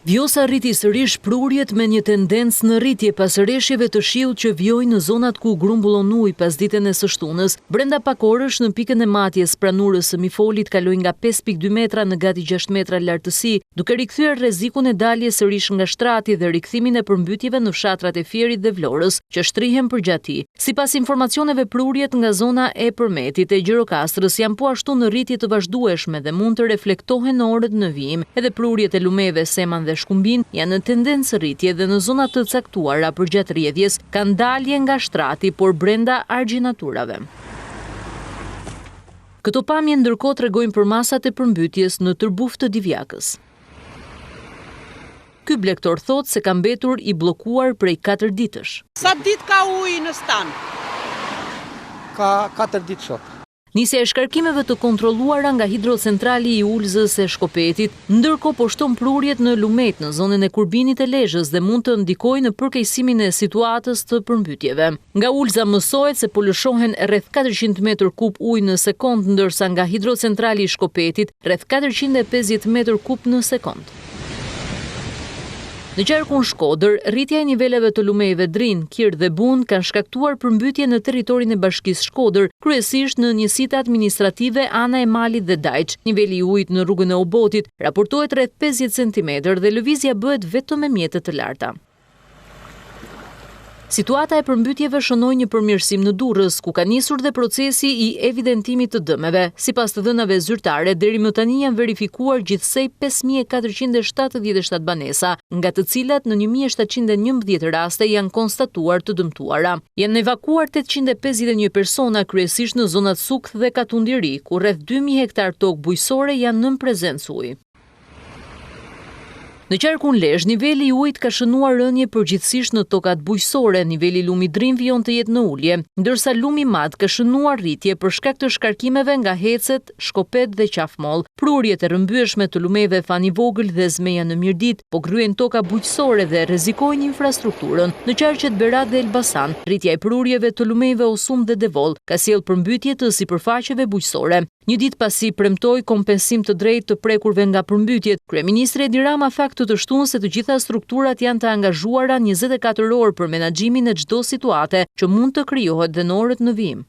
Vjosa rriti sërish prurjet me një tendencë në rritje pas rreshjeve të shiut që vjojnë në zonat ku grumbullon ujë pas ditën e së shtunës. Brenda pak orësh në pikën e matjes pranurës së Mifolit kaloi nga 5.2 metra në gati 6 metra lartësi, duke rikthyer rrezikun e daljes sërish nga shtrati dhe rikthimin e përmbytjeve në fshatrat e Fierit dhe Vlorës, që shtrihen përgjatë tij. Sipas informacioneve, prurjet nga zona e Përmetit e Gjirokastrës janë po ashtu në rritje të vazhdueshme dhe mund të reflektohen në orët në vijim. Edhe prurjet e lumeve, Seman dhe Shkumbin janë në tendencë rritje dhe në zonat të caktuara përgjatë rrjedhjes kanë dalje nga shtrati, por brenda argjinaturave. Këto pamje ndërkohë tregojnë për masat e përmbytjes në Tërbuf të Divjakës. Ky blektor thotë se ka mbetur i bllokuar prej 4 ditësh. Sa ditë ka ujë në stan? Ka 4 ditë sot. Nisja e shkarkimeve të kontrolluara nga hidrocentrali i Ulzës e Shkopetit, ndërkohë po shton prurjet në Lumet në zonën e Kurbinit e Lezhës dhe mund të ndikojë në përkeqësimin e situatës të përmbytjeve. Nga Ulza mësohet se po lëshohen rreth 400 metër kub ujë në sekond, ndërsa nga hidrocentrali i Shkopetit rreth 450 metër kub në sekond. Në qarkun Shkodër, rritja e niveleve të lumeve Drin, Kir dhe Bun kanë shkaktuar përmbytje në territorin e bashkisë Shkodër, kryesisht në njësitë administrative Ana e Malit dhe Dajç. Niveli i ujit në rrugën e Obotit raportohet rreth 50 cm dhe lëvizja bëhet vetëm me mjete të larta. Situata e përmbytjeve shënoi një përmirësim në Durrës, ku ka nisur dhe procesi i evidentimit të dëmeve. Sipas të dhënave zyrtare, deri më tani janë verifikuar gjithsej 5477 banesa, nga të cilat në 1711 raste janë konstatuar të dëmtuara. Janë evakuar 851 persona, kryesisht në zonat Sukth dhe Katundiri, ku rreth 2000 hektar tokë bujqësore janë nën prezencë uji. Në qarkun Lezhë, niveli i ujit ka shënuar rënje përgjithsisht në tokat bujqësore, niveli i lumit Drin vijon të jetë në ulje, ndërsa lumi Mad ka shënuar rritje për shkak të shkarkimeve nga Hecet, Shkopet dhe Qafmoll. Prurjet e rrëmbyeshme të lumeve Fani Vogël dhe Zmeja në Mirdit po kryen toka bujqësore dhe rrezikojnë infrastrukturën. Në qarqet Berat dhe Elbasan, rritja e prurjeve të lumeve Osum dhe Devol ka sjellë përmbytje të sipërfaqeve bujqësore. Një ditë pasi premtoi kompensim të drejtë të prekurve nga përmbytjet, kryeministri Edi Rama të shtunë se të gjitha strukturat janë të angazhuara 24 orë për menaxhimin e çdo situate që mund të krijohet dhe në orët në vijim.